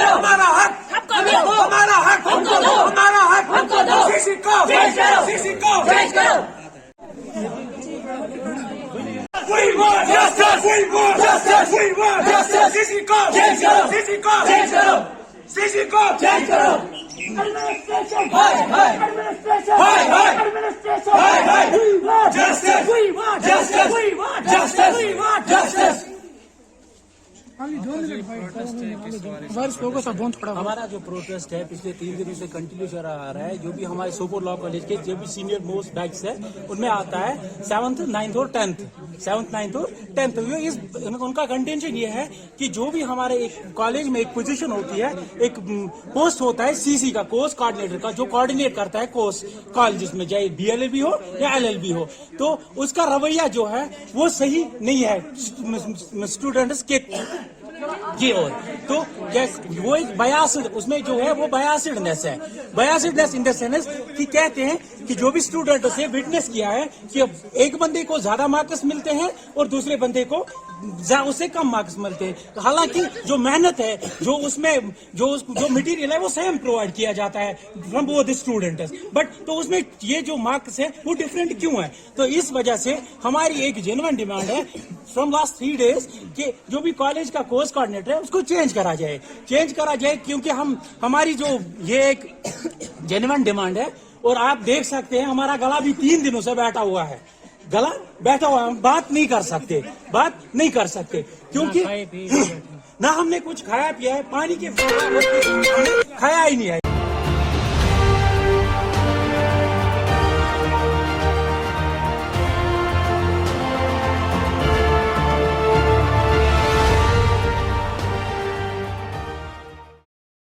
हमारा हक हमारा हक हमारा हक सीसी को We want justice. We want justice. We want justice. CC को सीसी को Administration! Justice! We want Justice! We want Justice! We want Justice! हमारा जो प्रोटेस्ट है पिछले 3 दिनों से कंटिन्यू चल रहा है। जो भी हमारे सोपोर लॉ कॉलेज के जो भी सीनियर मोस्ट बैच है उनमें आता है 7th, 9th और 10th। 7th, 9th और 10th उनका कंटेंशन ये है कि जो भी हमारे एक कॉलेज में एक पोजीशन होती है, एक पोस्ट होता है सीसी का, कोर्स कोऑर्डिनेटर का, जो कोऑर्डिनेट करता है कोर्स कॉलेज में, चाहे BLLB हो या LLB हो, तो उसका रवैया जो है वो सही नहीं है स्टूडेंट्स के ये। और तो वो एक बायस्ड, उसमें जो है वो बायस्डनेस है। बायस्डनेस इन द सेंस कि कहते हैं कि जो भी स्टूडेंट से विटनेस किया है कि एक बंदे को ज्यादा मार्क्स मिलते हैं और दूसरे बंदे को उससे कम मार्क्स मिलते हैं। हालांकि जो मेहनत है, जो उसमें जो मटेरियल है वो सेम प्रोवाइड किया जाता है फ्रॉम बोथ स्टूडेंट्स, बट तो उसमें ये जो मार्क्स है वो डिफरेंट क्यों है? तो इस वजह से हमारी एक जेन्युइन डिमांड है फ्रॉम लास्ट 3 डेज कि जो भी कॉलेज का कोर्स कोऑर्डिनेटर है उसको चेंज करा जाए क्योंकि हमारी जो ये एक जेन्युइन डिमांड है। और आप देख सकते हैं हमारा गला भी 3 दिनों से बैठा हुआ है, हम बात नहीं कर सकते क्योंकि ना हमने कुछ खाया पिया है, पानी के खाया ही नहीं है।